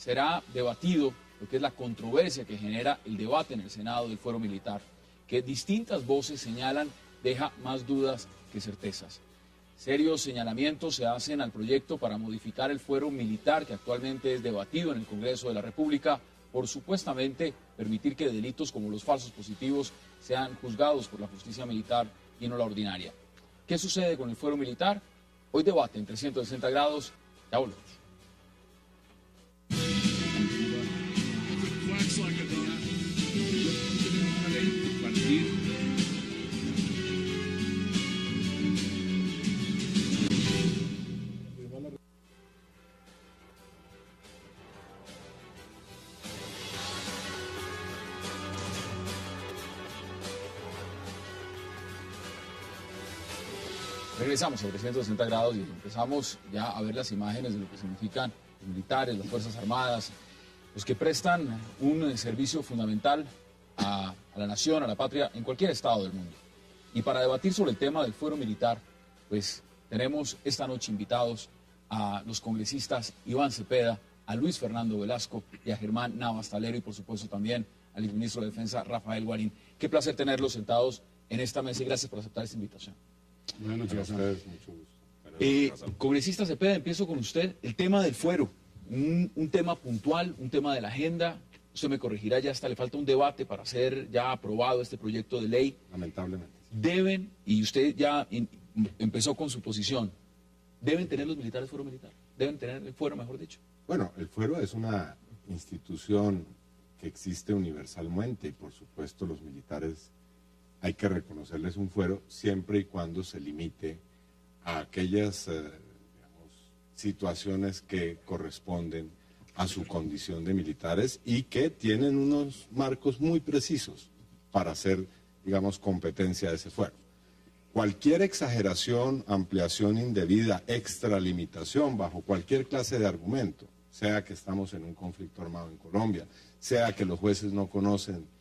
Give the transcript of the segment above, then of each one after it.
será debatido lo que es la controversia que genera el debate en el Senado del fuero militar, que distintas voces señalan deja más dudas que certezas. Serios señalamientos se hacen al proyecto para modificar el fuero militar que actualmente es debatido en el Congreso de la República por supuestamente permitir que delitos como los falsos positivos sean juzgados por la justicia militar y no la ordinaria. ¿Qué sucede con el fuero militar? Hoy debate en 360 grados. Ya volvemos. Regresamos a 360 grados y empezamos ya a ver las imágenes de lo que significan los militares, las Fuerzas Armadas, los que prestan un servicio fundamental a la nación, a la patria, en cualquier estado del mundo. Y para debatir sobre el tema del fuero militar, pues tenemos esta noche invitados a los congresistas Iván Cepeda, a Luis Fernando Velasco y a Germán Navas Talero y por supuesto también al ministro de Defensa Rafael Guarín. Qué placer tenerlos sentados en esta mesa y gracias por aceptar esta invitación. Buenas noches a ustedes, mucho gusto. Congresista Cepeda, empiezo con usted. El tema del fuero, un tema puntual, un tema de la agenda. Usted me corregirá, ya hasta le falta un debate para ser ya aprobado este proyecto de ley. Lamentablemente. Deben, y usted ya empezó con su posición, ¿deben tener los militares fuero militar? ¿Deben tener el fuero, mejor dicho? Bueno, el fuero es una institución que existe universalmente y por supuesto los militares hay que reconocerles un fuero siempre y cuando se limite a aquellas situaciones que corresponden a su condición de militares y que tienen unos marcos muy precisos para hacer, digamos, competencia de ese fuero. Cualquier exageración, ampliación indebida, extralimitación bajo cualquier clase de argumento, sea que estamos en un conflicto armado en Colombia, sea que los jueces no conocen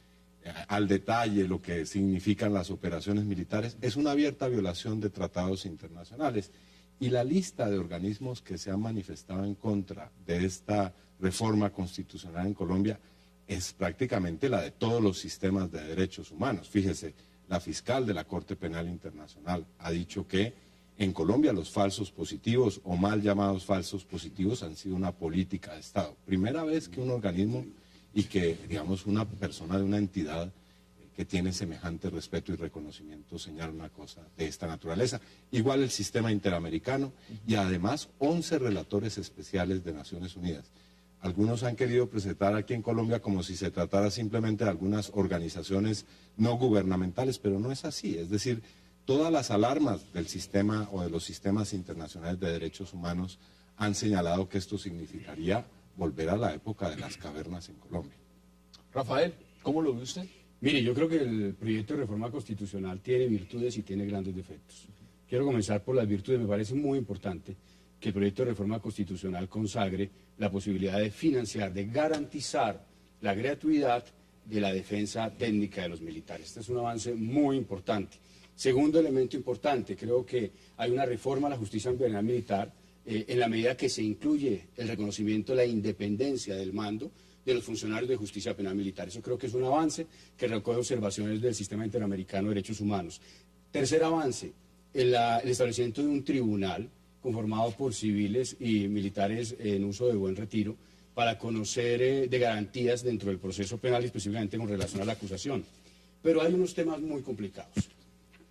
al detalle lo que significan las operaciones militares, es una abierta violación de tratados internacionales. Y la lista de organismos que se han manifestado en contra de esta reforma constitucional en Colombia es prácticamente la de todos los sistemas de derechos humanos. Fíjese, la fiscal de la Corte Penal Internacional ha dicho que en Colombia los falsos positivos o mal llamados falsos positivos han sido una política de Estado. Primera vez que un organismo y que, digamos, una persona de una entidad que tiene semejante respeto y reconocimiento señala una cosa de esta naturaleza. Igual el sistema interamericano y además 11 relatores especiales de Naciones Unidas. Algunos han querido presentar aquí en Colombia como si se tratara simplemente de algunas organizaciones no gubernamentales, pero no es así. Es decir, todas las alarmas del sistema o de los sistemas internacionales de derechos humanos han señalado que esto significaría volver a la época de las cavernas en Colombia. Rafael, ¿cómo lo ve usted? Mire, yo creo que el proyecto de reforma constitucional tiene virtudes y tiene grandes defectos. Quiero comenzar por las virtudes. Me parece muy importante que el proyecto de reforma constitucional consagre la posibilidad de financiar, de garantizar la gratuidad de la defensa técnica de los militares. Este es un avance muy importante. Segundo elemento importante, creo que hay una reforma a la justicia penal militar en la medida que se incluye el reconocimiento de la independencia del mando de los funcionarios de justicia penal militar. Eso creo que es un avance que recoge observaciones del Sistema Interamericano de Derechos Humanos. Tercer avance, el establecimiento de un tribunal conformado por civiles y militares en uso de buen retiro para conocer de garantías dentro del proceso penal y específicamente con relación a la acusación. Pero hay unos temas muy complicados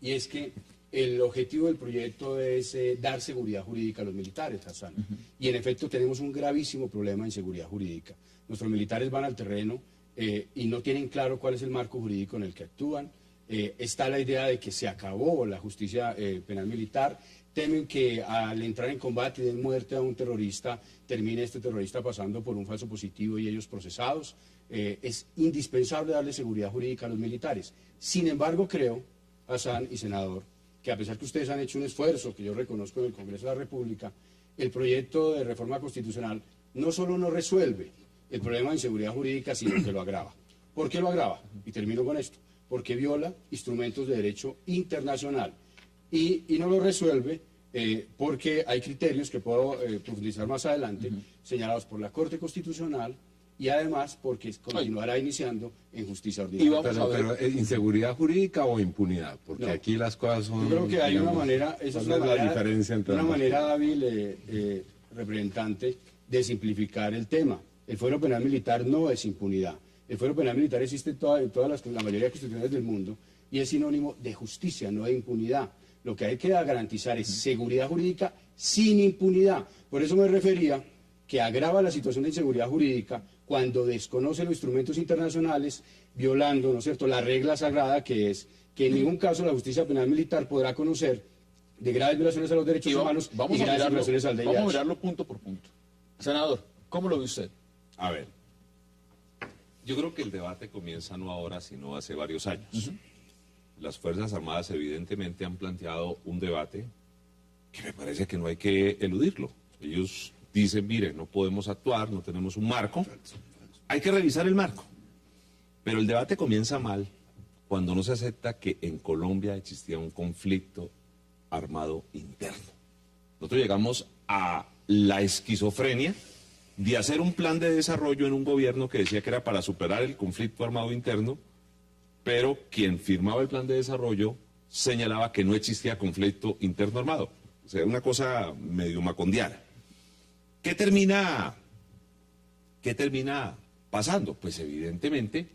y es que el objetivo del proyecto es dar seguridad jurídica a los militares, Hassan. Y en efecto tenemos un gravísimo problema en seguridad jurídica. Nuestros militares van al terreno y no tienen claro cuál es el marco jurídico en el que actúan. Está la idea de que se acabó la justicia penal militar. Temen que al entrar en combate y den muerte a un terrorista, termine este terrorista pasando por un falso positivo y ellos procesados. Es indispensable darle seguridad jurídica a los militares. Sin embargo, creo, Hassan y senador, que a pesar que ustedes han hecho un esfuerzo, que yo reconozco en el Congreso de la República, el proyecto de reforma constitucional no solo no resuelve el problema de inseguridad jurídica, sino que lo agrava. ¿Por qué lo agrava? Y termino con esto. Porque viola instrumentos de derecho internacional. Y no lo resuelve porque hay criterios que puedo profundizar más adelante, señalados por la Corte Constitucional, y además porque continuará iniciando en justicia ordinaria. Pero ¿inseguridad jurídica o impunidad? Porque No. Aquí las cosas son... Yo creo que hay una manera, esa es ¿cuál una es la manera, diferencia entre una ambas? manera hábil, representante, de simplificar el tema. El fuero penal militar no es impunidad. El fuero penal militar existe en la mayoría de constituciones del mundo y es sinónimo de justicia, no de impunidad. Lo que hay que garantizar es seguridad jurídica sin impunidad. Por eso me refería que agrava la situación de inseguridad jurídica cuando desconoce los instrumentos internacionales, violando, ¿no es cierto?, la regla sagrada que es que en ningún caso la justicia penal militar podrá conocer de graves violaciones a los derechos humanos y graves violaciones al VIH. Vamos a mirarlo punto por punto. Senador, ¿cómo lo ve usted? A ver, yo creo que el debate comienza no ahora, sino hace varios años. Las Fuerzas Armadas evidentemente han planteado un debate que me parece que no hay que eludirlo. Ellos dicen, mire, no podemos actuar, no tenemos un marco, hay que revisar el marco. Pero el debate comienza mal cuando no se acepta que en Colombia existía un conflicto armado interno. Nosotros llegamos a la esquizofrenia de hacer un plan de desarrollo en un gobierno que decía que era para superar el conflicto armado interno, pero quien firmaba el plan de desarrollo señalaba que no existía conflicto interno armado. O sea, una cosa medio macondiana. ¿Qué termina pasando? Pues evidentemente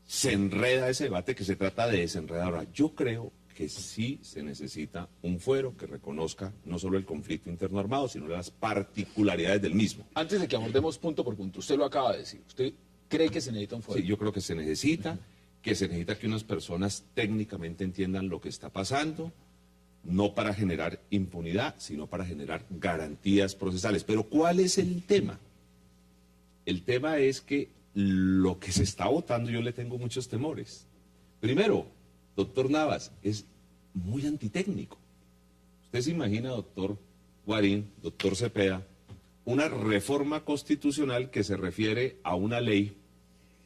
se enreda ese debate que se trata de desenredar. Ahora, yo creo que sí se necesita un fuero que reconozca no solo el conflicto interno armado, sino las particularidades del mismo. Antes de que abordemos punto por punto, usted lo acaba de decir, ¿usted cree que se necesita un fuero? Sí, yo creo que se necesita, que unas personas técnicamente entiendan lo que está pasando, no para generar impunidad, sino para generar garantías procesales. Pero ¿cuál es el tema? El tema es que lo que se está votando yo le tengo muchos temores. Primero, doctor Navas, es muy antitécnico. Usted se imagina, doctor Guarín, doctor Cepeda, una reforma constitucional que se refiere a una ley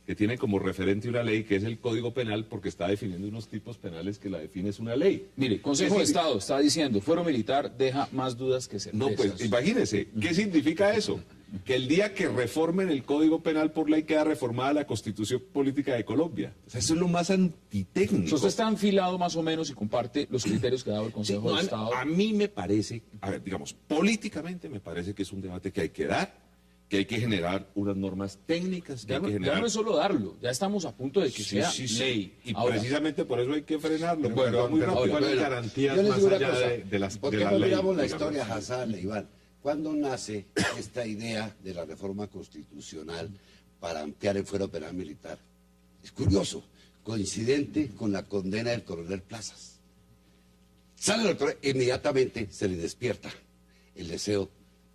que tiene como referente una ley que es el Código Penal porque está definiendo unos tipos penales que la define es una ley. Mire, Consejo de Estado está diciendo, fuero militar deja más dudas que certezas. No, pues imagínese, ¿qué significa eso? Que el día que reformen el Código Penal por ley queda reformada la Constitución Política de Colombia. O sea, eso es lo más antitécnico. Usted está enfilado más o menos y comparte los criterios que ha dado el Consejo de Estado. A mí me parece, a ver, digamos, políticamente me parece que es un debate que hay que dar, que hay que generar unas normas técnicas, que Ya hay no, que ya generar... no es solo darlo, ya estamos a punto de que sea ley. Y Ahora, precisamente por eso hay que frenarlo. Pero, porque va muy pero rápido. ¿cuáles garantías Yo les más digo una allá cosa, de las ¿por de qué la no ley, miramos la digamos? historia, Hassan, Iván? ¿Cuándo nace esta idea de la reforma constitucional para ampliar el fuero penal militar? Es curioso, coincidente con la condena del coronel Plazas. Sale el doctor, inmediatamente se le despierta el deseo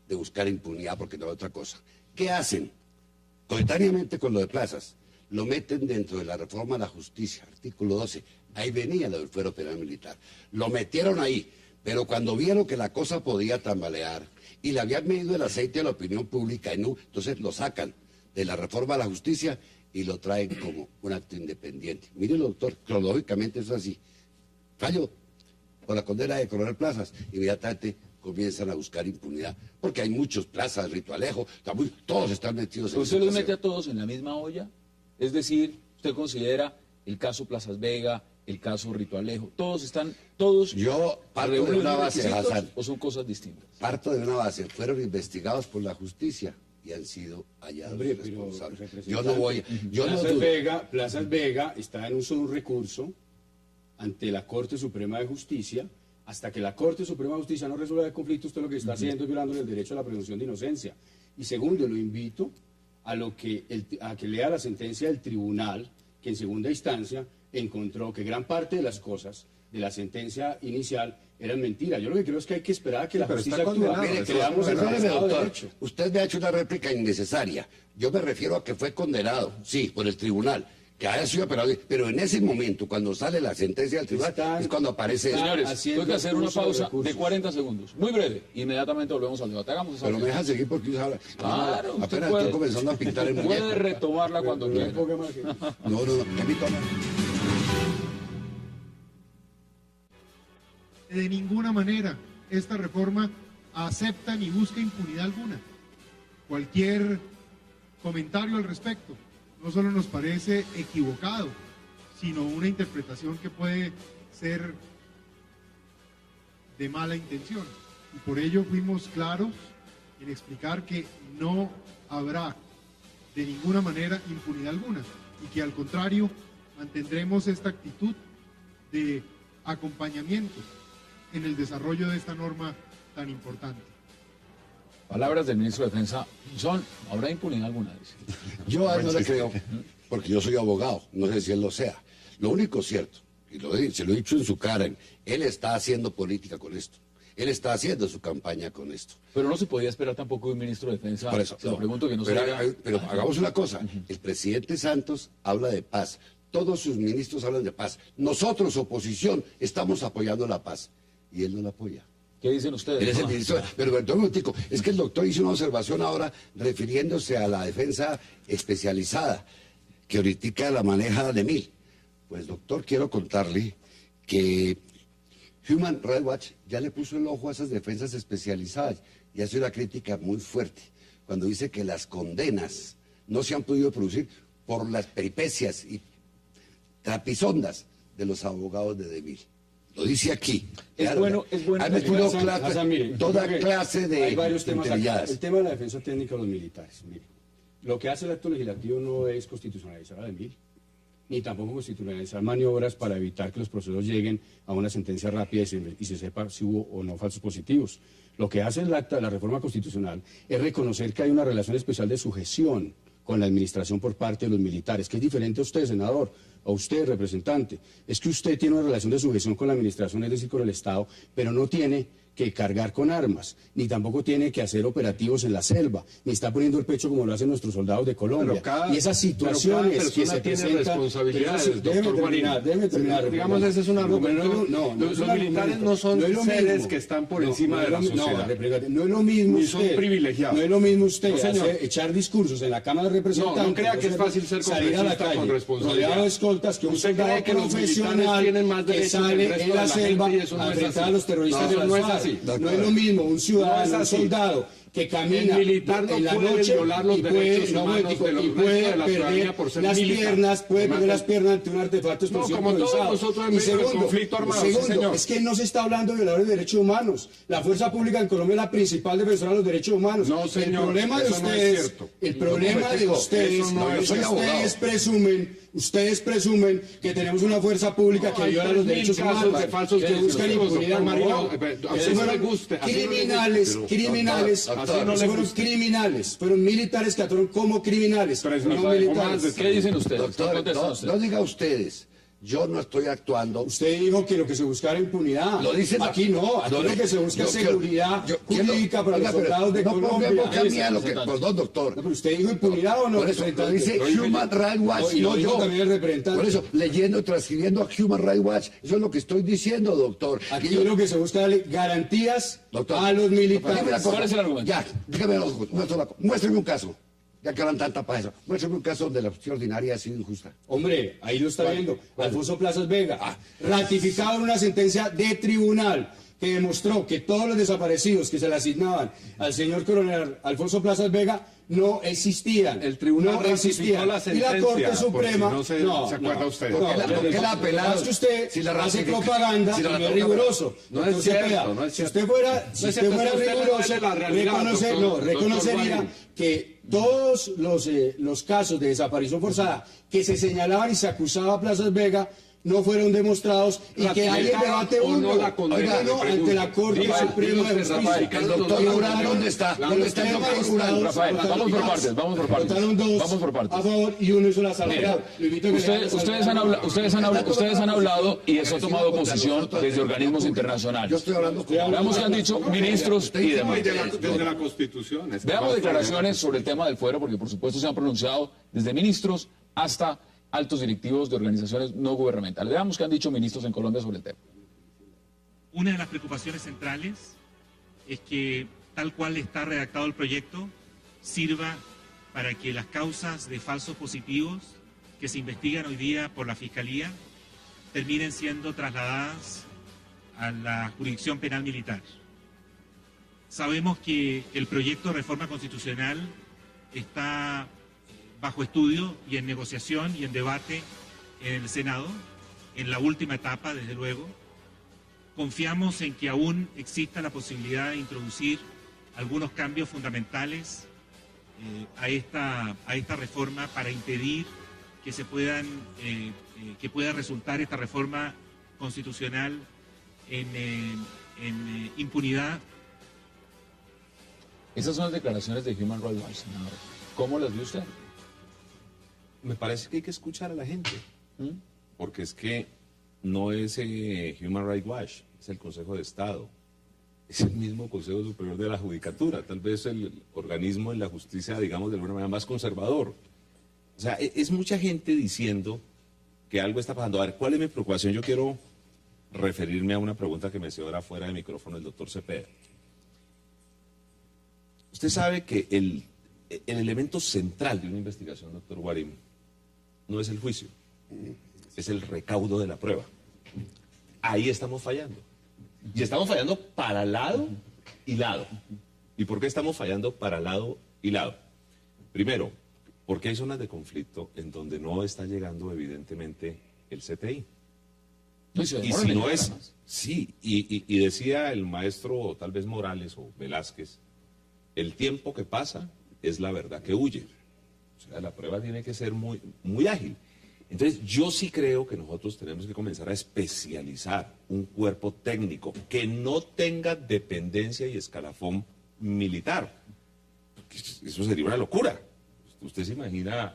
de buscar impunidad porque no hay otra cosa. ¿Qué hacen? Coetáneamente con lo de Plazas, lo meten dentro de la reforma a la justicia, artículo 12. Ahí venía lo del fuero penal militar. Lo metieron ahí, pero cuando vieron que la cosa podía tambalear y le habían medido el aceite a la opinión pública, y no, entonces lo sacan de la reforma a la justicia y lo traen como un acto independiente. Mire, doctor, cronológicamente es así. Fallo por la condena de coronel Plazas, inmediatamente comienzan a buscar impunidad, porque hay muchos Plazas, Ritualejo, todos están metidos en ¿usted esa los mete a situación. todos en la misma olla? Es decir, ¿usted considera el caso Plazas Vega, el caso Ritualejo, todos Yo parto de reúnen una los base, requisitos Hassan. o son cosas distintas? Parto de una base, fueron investigados por la justicia y han sido hallados Hombre, pero, responsables. Yo no voy, yo no Plazas dudo. Plazas Vega está en uso de un recurso ante la Corte Suprema de Justicia. Hasta que la Corte Suprema de Justicia no resuelva el conflicto, usted lo que está haciendo es violando el derecho a la presunción de inocencia. Y segundo, lo invito a que lea la sentencia del tribunal, que en segunda instancia encontró que gran parte de las cosas de la sentencia inicial eran mentiras. Yo lo que creo es que hay que esperar a que la pero justicia está actúe. condenado, Mire, eso creamos el Perdóneme, Estado de doctor, Derecho. usted me ha hecho una réplica innecesaria. Yo me refiero a que fue condenado, sí, por el tribunal, que haya sido operado, pero en ese momento, cuando sale la sentencia del tribunal, es cuando aparece eso. Señores, haciendo tengo que hacer una uso de pausa de recursos. 40 segundos, muy breve. Inmediatamente volvemos al debate. Hagamos esa Pero me pausa. deja seguir porque usted habla. Claro, usted Apenas puede- estoy comenzando a pintar el muñeco. Puede retomarla cuando quiera. No, repito, De ninguna manera. esta reforma acepta ni busca impunidad alguna. Cualquier comentario al respecto no solo nos parece equivocado, sino una interpretación que puede ser de mala intención. Y por ello fuimos claros en explicar que no habrá de ninguna manera impunidad alguna y que al contrario mantendremos esta actitud de acompañamiento en el desarrollo de esta norma tan importante. Palabras del ministro de Defensa son, ¿habrá impunidad alguna? Dice. Yo a él no le creo, porque yo soy abogado, no sé si él lo sea. Lo único cierto, y se lo he dicho en su cara, él está haciendo política con esto. Él está haciendo su campaña con esto. Pero no se podía esperar tampoco de un ministro de Defensa. Por eso, se lo pregunto que no pero hagamos una cosa. El presidente Santos habla de paz. Todos sus ministros hablan de paz. Nosotros, oposición, estamos apoyando la paz. Y él no la apoya. ¿Qué dicen ustedes? Él es el ministro. Pero perdón un momentico, es que el doctor hizo una observación ahora refiriéndose a la defensa especializada, que ahorita la maneja de Mil. Pues doctor, quiero contarle que Human Rights Watch ya le puso el ojo a esas defensas especializadas y hace una crítica muy fuerte cuando dice que las condenas no se han podido producir por las peripecias y trapisondas de los abogados de DeMille. Lo dice aquí. Es claro, bueno. Han metido mire, toda clase de hay varios temas acá. intrilladas. El tema de la defensa técnica de los militares. Mire, lo que hace el acto legislativo no es constitucionalizar a DeMille, ni tampoco constitucionalizar maniobras para evitar que los procesos lleguen a una sentencia rápida y se sepa si hubo o no falsos positivos. Lo que hace el acta de la reforma constitucional es reconocer que hay una relación especial de sujeción con la administración por parte de los militares, que es diferente a usted, senador, a usted, representante. Es que usted tiene una relación de sujeción con la administración, es decir, con el Estado, pero no tiene que cargar con armas, ni tampoco tiene que hacer operativos en la selva, ni está poniendo el pecho como lo hacen nuestros soldados de Colombia. Y esas situaciones que se tiene responsabilidades, déjeme terminar. Digamos, ese es un argumento. Los militares no son seres que están por encima de la sociedad. No es lo mismo Ni son privilegiados. No es lo mismo usted No, señor. echar discursos en la Cámara de Representantes. No crea que es fácil ser salir a la congresista con calle, responsabilidad. rodeado de escoltas, que un ¿Usted soldado cree que los profesional militares tienen más que derechos que el sale resto en de la la selva gente y eso no a es enfrentar así? a los terroristas No, de eso las no es FARC. así. No es lo mismo un ciudadano, No un es así. soldado que camina El militar no en la puede noche violar los y puede, derechos humanos de los y restos puede de la ciudadanía perder por ser las militar. piernas, puede perder Además, las piernas ante un artefacto explosivo como todos improvisado. nosotros en Y medio del segundo, conflicto armado, sí, segundo, señor. es que no se está hablando de violadores de derechos humanos. La fuerza pública en Colombia es la principal defensora de los derechos humanos. No, señor, el problema de eso no es ustedes, cierto. el problema de ustedes, Eso no es cierto. ustedes presumen que tenemos una fuerza pública que hay viola los 3.000 derechos casos humanos, de falsos que buscan positivos, impunidad. doctor Mario. No, A usted esos no le fueron guste, así no le criminales, guste. criminales, Doctor, así no le fueron guste. criminales, fueron militares que actuaron como criminales, 3.000 no militares. ¿Qué dicen ustedes? ¿Qué Doctor, contestan ustedes? no diga ustedes. Yo no estoy actuando. Usted dijo que lo que se busca era impunidad. Lo dice aquí no, aquí lo que se busca es seguridad jurídica para los soldados de Colombia. No ponga a lo que, perdón, doctor. No, pero usted dijo impunidad o no. Por eso lo representante? dice Human Rights Watch, y lo no dijo yo. también el representante. Por eso, leyendo y transcribiendo a Human Rights Watch, eso es lo que estoy diciendo, doctor. Aquí Y yo- lo que se busca es darle garantías Doctor, a los Dime una militares. cosa. ¿Cuál es el argumento? Ya, dígame muéstrame un caso. Ya que hablan tanta para eso. Muéstrame un caso donde la justicia ordinaria ha sido injusta. Hombre, ahí lo está viendo. Alfonso Plazas Vega, ratificado en una sentencia de tribunal que demostró que todos los desaparecidos que se le asignaban al señor coronel Alfonso Plazas Vega no existían. El tribunal no ratificó existían. la y sentencia, la Corte por Suprema... si no se acuerda usted. ¿Por qué la apelaron? Es que usted Si la hace ratifica- propaganda si la y no es ratifica- riguroso. No es Entonces, cierto, vea, no es si cierto. usted fuera, No es cierto, fuera usted le riguroso, duele la realidad, doctor reconocería Guarín. que todos los casos de desaparición forzada que se señalaban y se acusaba a Plazas Vega no fueron demostrados y que hay el debate o no uno la condena, oiga, no, le ante la Corte Rafael, Suprema de diga usted, Justicia. Rafael, El doctor Durán, ¿dónde está? ¿Dónde está el doctor Durán? Rafael, vamos por partes, vamos por partes. Votaron dos Vamos por partes. a favor y uno hizo la salvedad. Lo invito a que Ustedes han hablado y eso ha tomado posición desde organismos internacionales. Yo estoy hablando con... Veamos qué han dicho ministros y demás. Desde la Constitución. es que Veamos basta declaraciones sobre el tema del fuero, porque por supuesto se han pronunciado desde ministros hasta altos directivos de organizaciones no gubernamentales. Veamos qué han dicho ministros en Colombia sobre el tema. Una de las preocupaciones centrales es que, tal cual está redactado el proyecto, sirva para que las causas de falsos positivos que se investigan hoy día por la Fiscalía terminen siendo trasladadas a la jurisdicción penal militar. Sabemos que el proyecto de reforma constitucional está bajo estudio y en negociación y en debate en el Senado, en la última etapa, desde luego. Confiamos en que aún exista la posibilidad de introducir algunos cambios fundamentales a esta reforma para impedir que que pueda resultar esta reforma constitucional en impunidad. Esas son las declaraciones de Human Rights Watch, senador. ¿Cómo las ve usted? Me parece que hay que escuchar a la gente, porque es que no es Human Rights Watch, es el Consejo de Estado, es el mismo Consejo Superior de la Judicatura, tal vez el organismo en la justicia, digamos, de alguna manera más conservador. O sea, es mucha gente diciendo que algo está pasando. A ver, ¿cuál es mi preocupación? Yo quiero referirme a una pregunta que me hizo ahora fuera de micrófono el doctor Cepeda. Usted sabe que el elemento central de una investigación, doctor Guarín, no es el juicio, es el recaudo de la prueba. Ahí estamos fallando. Y estamos fallando para lado y lado. ¿Y por qué estamos fallando para lado y lado? Primero, porque hay zonas de conflicto en donde no está llegando evidentemente el CTI. Y si no es, sí, y decía el maestro tal vez Morales o Velázquez, el tiempo que pasa es la verdad que huye. O sea, la prueba tiene que ser muy, muy ágil. Entonces, yo sí creo que nosotros tenemos que comenzar a especializar un cuerpo técnico que no tenga dependencia y escalafón militar. Porque eso sería una locura. Usted se imagina,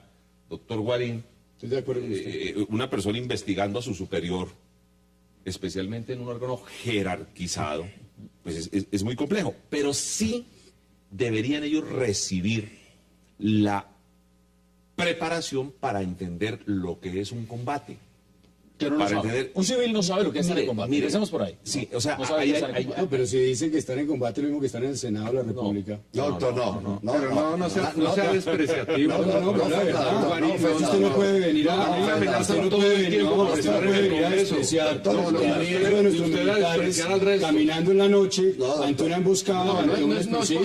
doctor Guarín, Estoy de acuerdo con usted. una persona investigando a su superior, especialmente en un órgano jerarquizado, pues es muy complejo. Pero sí deberían ellos recibir la preparación para entender lo que es un combate. Que no lo Para sabe. entender- Un civil no sabe lo que es estar en combate. Mire, Empecemos por ahí. Sí, o sea, No sabe hay- qué es estar en hay- combate. No, pero si dicen que están en combate, lo mismo que están en el Senado de la República. No, doctor, no. No sea despreciativo. No, pero la verdad, no, usted no puede venir a usted no puede venir a despreciar los miembros de nuestros militares caminando en la noche ante una emboscada, ante un explosivo.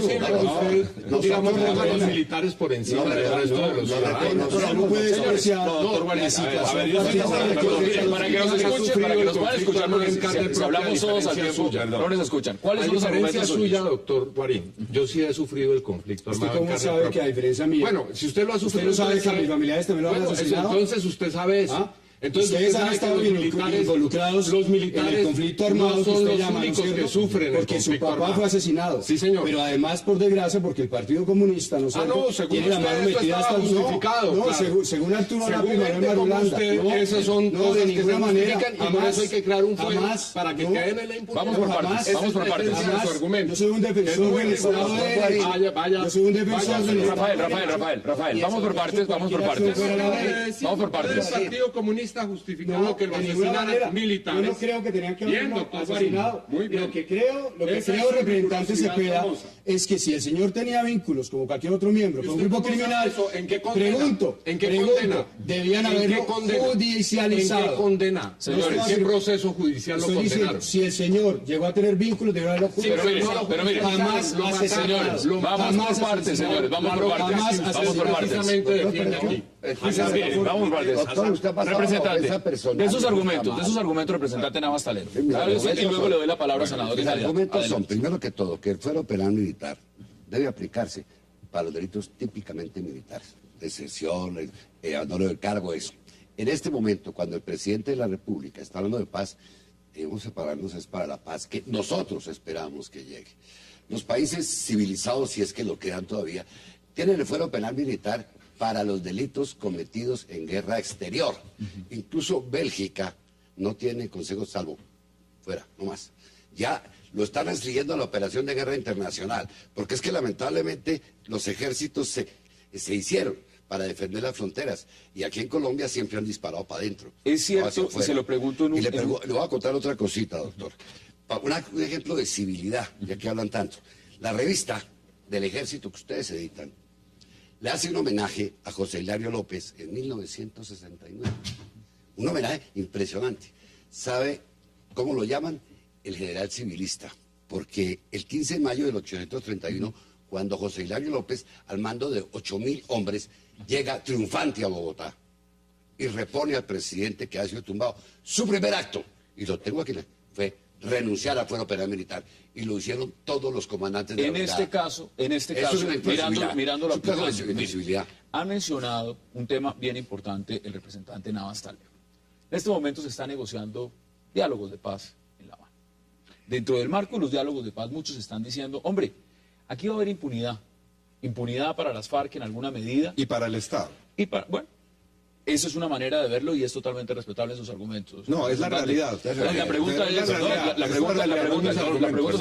No digamos a los militares por encima del resto de los ciudadanos. Usted no puede despreciar la situación. Para que nos escuchen, para que nos puedan escuchar, porque si hablamos todos al tiempo, no nos escuchan. ¿Cuáles A son los diferencia argumentos suya, suyos? doctor Guarín, yo sí he sufrido el conflicto ¿Usted armado en cómo carne sabe propia. que a diferencia mía? Bueno, si usted lo ha ¿Usted sufrido... no sabe que a entonces mis familiares también lo han bueno, asesinado? entonces usted sabe eso. ¿Ah? Entonces ustedes usted han sabe que estado los militares, involucrados los militares en el conflicto armado no que son usted los llama, ¿no es únicos que cierto? sufren el porque su conflicto papá armado. fue asesinado. Sí, señor. Pero además, por desgracia, porque el Partido Comunista, ¿no es cierto? no, según tiene la usted, mano eso metida estaba hasta justificado, No, claro. según Arturo Según Lápiz Manuel gente como Marulanda. usted, No, esas son no, cosas de que ninguna se manera. justifican y por eso hay que crear un fuero para que no. queden en la impunidad. Vamos por Jamás. partes, vamos por partes. Ese es su argumento. Yo soy un defensor del Estado de Derecho. Yo soy un defensor del Estado. Rafael, vamos por partes, vamos por partes. Vamos por partes. El Partido Comunista justificando No, que lo de ninguna manera. asesinaran militares. Yo no creo que tenían que haber Bien, doctor asesinado. Guarín. Muy bien. Lo que creo, Esa es su representante rigurosidad Cepeda, famosa. es que si el señor tenía vínculos, como cualquier otro miembro, ¿Y con un usted grupo cómo sabe criminal, eso? ¿En qué condena? pregunto, ¿En qué condena? debían ¿En qué haberlo condena? judicializado. ¿En qué condena? Señores, ¿En qué proceso judicial lo Estoy diciendo, condenaron? si el señor llegó a tener vínculos, debió haberlo Pero mire, judicializado. pero mire, jamás lo mataron, asesinado. señores, vamos por Jamás partes, asesinado. señores, vamos por partes. Jamás Vamos por partes. Precisamente defiende aquí. Vamos por partes. Doctor, usted ha pasado Representante, ofensa personal. de esos argumentos, representante Navas Talero. Y luego le doy la palabra al senador. Los argumentos son, Adelante. primero que todo, que el fuero penal militar debe aplicarse para los delitos típicamente militares, deserción, abandono del cargo, eso. En este momento, cuando el presidente de la República está hablando de paz, debemos separarnos es para la paz que nosotros esperamos que llegue. Los países civilizados, si es que lo quedan todavía, tienen el fuero penal militar para los delitos cometidos en guerra exterior. Incluso Bélgica no tiene consejo salvo fuera, no más. Ya lo están restringiendo a la operación de guerra internacional, porque es que lamentablemente los ejércitos se hicieron para defender las fronteras, y aquí en Colombia siempre han disparado para adentro. Es cierto, no hacia y afuera. se lo pregunto en un... Y le voy a contar otra cosita, doctor. Un ejemplo de civilidad, ya que hablan tanto. La revista del ejército que ustedes editan le hace un homenaje a José Hilario López en 1969. Un homenaje impresionante. ¿Sabe cómo lo llaman? El general civilista. porque el 15 de mayo de 1831, cuando José Hilario López, al mando de 8.000 hombres, llega triunfante a Bogotá y repone al presidente que ha sido tumbado. Su primer acto, y lo tengo aquí, fue renunciar al fuero penal militar, y lo hicieron todos los comandantes de la brigada. En este Eso caso, es una inflexibilidad. mirando la Es una aplicación, inflexibilidad. ha mencionado un tema bien importante el representante Navas Talio. En este momento se está negociando diálogos de paz en La Habana. Dentro del marco de los diálogos de paz, muchos están diciendo, hombre, aquí va a haber impunidad. Impunidad para las FARC en alguna medida. Y para el Estado. Bueno, eso es una manera de verlo y es totalmente respetable esos argumentos. No, es la realidad. La pregunta se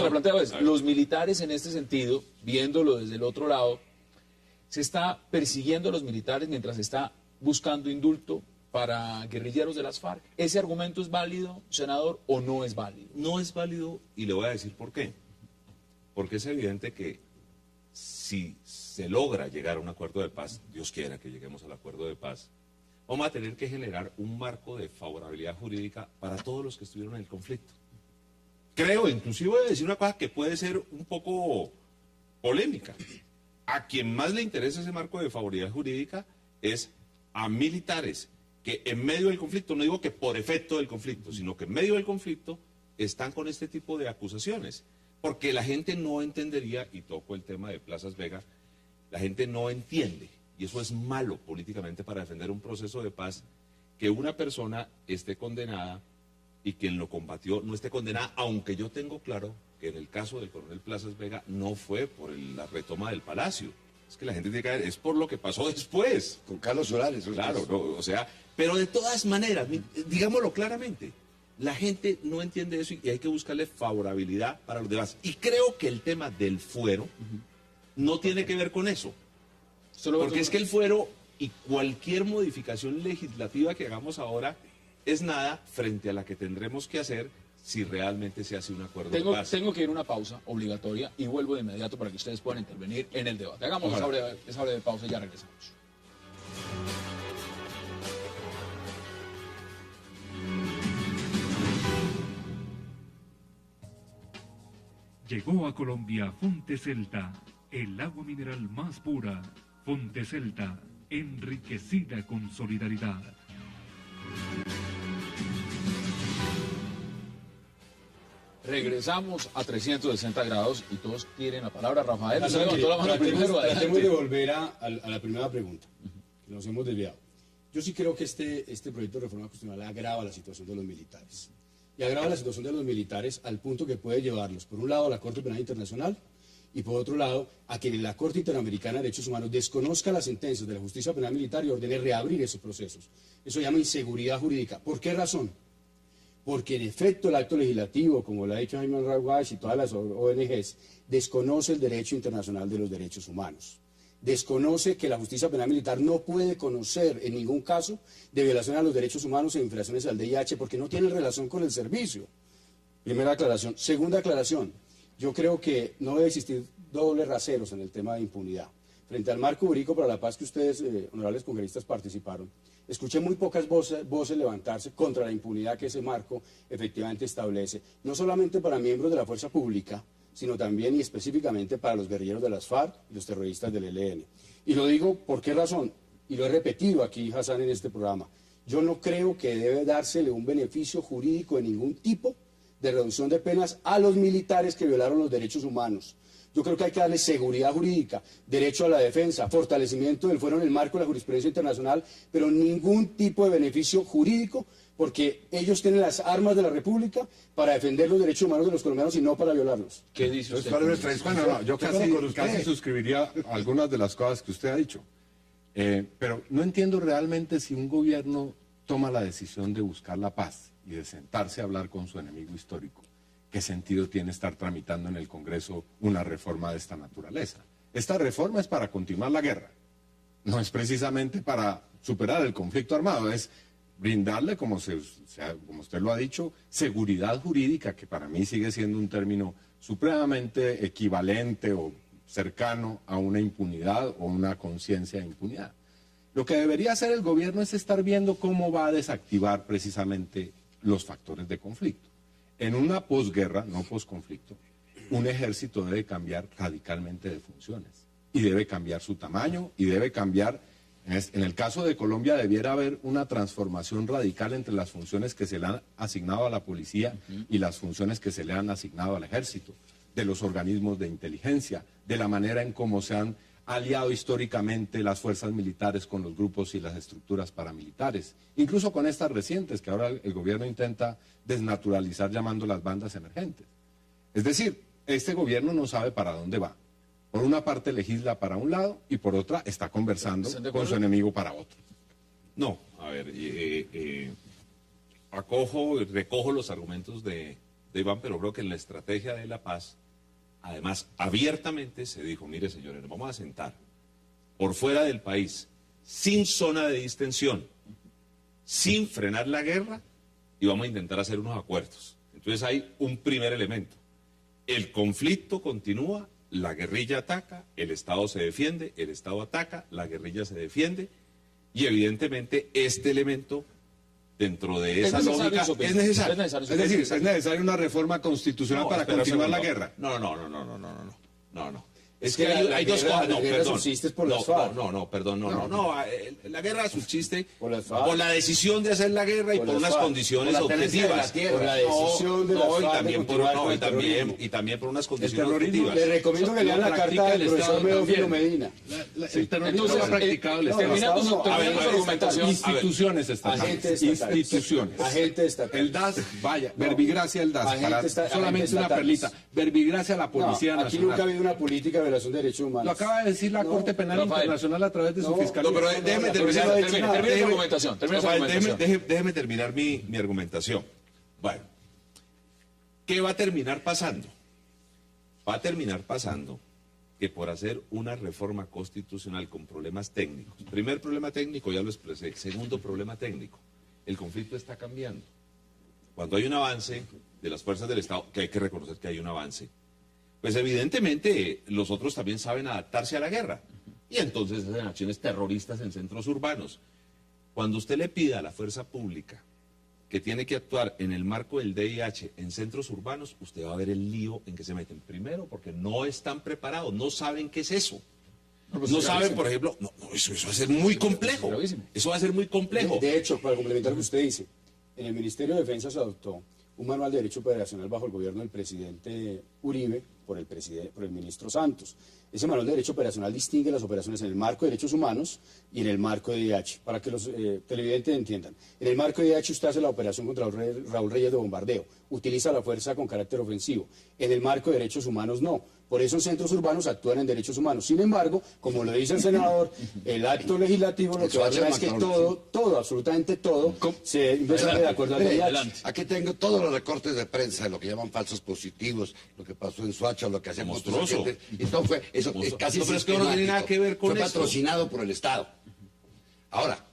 la planteo es, los militares en este sentido, viéndolo desde el otro lado, se está persiguiendo a los militares mientras se está buscando indulto para guerrilleros de las FARC. ¿Ese argumento es válido, senador, o no es válido? No es válido y le voy a decir por qué. Porque es evidente que si se logra llegar a un acuerdo de paz, Dios quiera que lleguemos al acuerdo de paz, vamos a tener que generar un marco de favorabilidad jurídica para todos los que estuvieron en el conflicto. Creo, inclusive voy a decir una cosa que puede ser un poco polémica. A quien más le interesa ese marco de favorabilidad jurídica es a militares que en medio del conflicto, no digo que por efecto del conflicto, sino que en medio del conflicto están con este tipo de acusaciones. Porque la gente no entendería, y toco el tema de Plazas Vega, la gente no entiende, y eso es malo políticamente para defender un proceso de paz, que una persona esté condenada y quien lo combatió no esté condenada, aunque yo tengo claro que en el caso del coronel Plazas Vega no fue por la retoma del palacio. Es que la gente tiene que ver, es por lo que pasó después. Con Carlos Solares. Claro, no, o sea, pero de todas maneras, digámoslo claramente, la gente no entiende eso y hay que buscarle favorabilidad para los demás. Y creo que el tema del fuero no tiene que ver con eso. Porque es que el fuero y cualquier modificación legislativa que hagamos ahora es nada frente a la que tendremos que hacer si realmente se hace un acuerdo de paz. Tengo que ir a una pausa obligatoria y vuelvo de inmediato para que ustedes puedan intervenir en el debate. Hagamos esa breve pausa y ya regresamos. Llegó a Colombia Fonte Celta, el agua mineral más pura. Fonte Celta, enriquecida con solidaridad. Regresamos a 360 grados y todos quieren la palabra. Rafael, Tratemos de volver a la primera pregunta, que nos hemos desviado. Yo sí creo que este proyecto de reforma constitucional agrava la situación de los militares. Y agrava la situación de los militares al punto que puede llevarlos, por un lado, a la Corte Penal Internacional y, por otro lado, a que la Corte Interamericana de Derechos Humanos desconozca las sentencias de la justicia penal militar y ordene reabrir esos procesos. Eso se llama inseguridad jurídica. ¿Por qué razón? Porque en efecto el acto legislativo, como lo ha dicho Human Rights Watch y todas las ONGs, desconoce el derecho internacional de los derechos humanos. Desconoce que la justicia penal militar no puede conocer en ningún caso de violación a los derechos humanos e infracciones al DIH porque no tienen relación con el servicio. Primera aclaración. Segunda aclaración. Yo creo que no debe existir dobles raseros en el tema de impunidad. Frente al marco jurídico para la paz que ustedes, honorables congresistas, participaron, escuché muy pocas voces levantarse contra la impunidad que ese marco efectivamente establece, no solamente para miembros de la fuerza pública, sino también y específicamente para los guerrilleros de las FARC y los terroristas del ELN. Y lo digo, ¿por qué razón? Y lo he repetido aquí, Hassan, en este programa. Yo no creo que debe dársele un beneficio jurídico de ningún tipo de reducción de penas a los militares que violaron los derechos humanos. Yo creo que hay que darle seguridad jurídica, derecho a la defensa, fortalecimiento del fuero en el marco de la jurisprudencia internacional, pero ningún tipo de beneficio jurídico, porque ellos tienen las armas de la República para defender los derechos humanos de los colombianos y no para violarlos. ¿Qué dice usted? Bueno, yo casi suscribiría algunas de las cosas que usted ha dicho. Pero no entiendo realmente si un gobierno toma la decisión de buscar la paz y de sentarse a hablar con su enemigo histórico. ¿Qué sentido tiene estar tramitando en el Congreso una reforma de esta naturaleza? Esta reforma es para continuar la guerra, no es precisamente para superar el conflicto armado, es brindarle, como usted lo ha dicho, seguridad jurídica, que para mí sigue siendo un término supremamente equivalente o cercano a una impunidad o una conciencia de impunidad. Lo que debería hacer el gobierno es estar viendo cómo va a desactivar precisamente los factores de conflicto. En una posguerra, no posconflicto, un ejército debe cambiar radicalmente de funciones y debe cambiar su tamaño y debe cambiar, en el caso de Colombia debiera haber una transformación radical entre las funciones que se le han asignado a la policía y las funciones que se le han asignado al ejército, de los organismos de inteligencia, de la manera en cómo se han aliado históricamente las fuerzas militares con los grupos y las estructuras paramilitares, incluso con estas recientes que ahora el gobierno intenta desnaturalizar llamando las bandas emergentes. Es decir, este gobierno no sabe para dónde va. Por una parte legisla para un lado y por otra está conversando con su enemigo para otro. No, a ver, recojo los argumentos de Iván, pero creo que en la estrategia de la paz, además, abiertamente se dijo, mire señores, nos vamos a sentar por fuera del país, sin zona de distensión, sin frenar la guerra, y vamos a intentar hacer unos acuerdos. Entonces hay un primer elemento. El conflicto continúa, la guerrilla ataca, el Estado se defiende, el Estado ataca, la guerrilla se defiende, y evidentemente este elemento, dentro de esa lógica, es necesario. Es decir, es necesaria una reforma constitucional para continuar la guerra. No. Es que hay dos cosas. No, perdón. La guerra subsiste por la decisión de hacer la guerra y por unas condiciones objetivas. Por la decisión de las FARC y también por unas condiciones objetivas. Le recomiendo que lean la carta del profesor Meófilo Medina. El terrorismo lo ha practicado el Estado. Instituciones estatales. Agente estatal. El DAS, vaya, verbigracia el DAS. Solamente una perlita. Verbigracia a la Policía Nacional. Aquí nunca ha habido una política de violación de derechos humanos. Lo acaba de decir la Corte Penal Internacional a través de su fiscalía. No, pero déjeme terminar mi argumentación. Bueno, ¿qué va a terminar pasando? Va a terminar pasando que por hacer una reforma constitucional con problemas técnicos, primer problema técnico, ya lo expresé, segundo problema técnico, el conflicto está cambiando. Cuando hay un avance de las fuerzas del Estado, que hay que reconocer que hay un avance, pues evidentemente los otros también saben adaptarse a la guerra. Y entonces hacen acciones terroristas en centros urbanos. Cuando usted le pida a la fuerza pública que tiene que actuar en el marco del DIH en centros urbanos, usted va a ver el lío en que se meten. Primero, porque no están preparados, no saben qué es eso. No saben, por ejemplo, eso va a ser muy complejo. Eso va a ser muy complejo. De hecho, para complementar lo que usted dice, en el Ministerio de Defensa se adoptó un manual de derecho operacional bajo el gobierno del presidente Uribe por el ministro Santos. Ese manual de derecho operacional distingue las operaciones en el marco de derechos humanos y en el marco de DIH, para que los televidentes entiendan. En el marco de DIH usted hace la operación contra Raúl Reyes de bombardeo, utiliza la fuerza con carácter ofensivo. En el marco de derechos humanos no. Por eso en centros urbanos actúan en derechos humanos. Sin embargo, como lo dice el senador, el acto legislativo lo que va a hacer es que todo, absolutamente todo, se investigue de acuerdo al DIH. Aquí tengo todos los recortes de prensa, lo que llaman falsos positivos, lo que pasó en Soacha, lo que hacemos y todo fue, eso es casi pero es que no tiene nada que ver con fue patrocinado por el Estado. Ahora,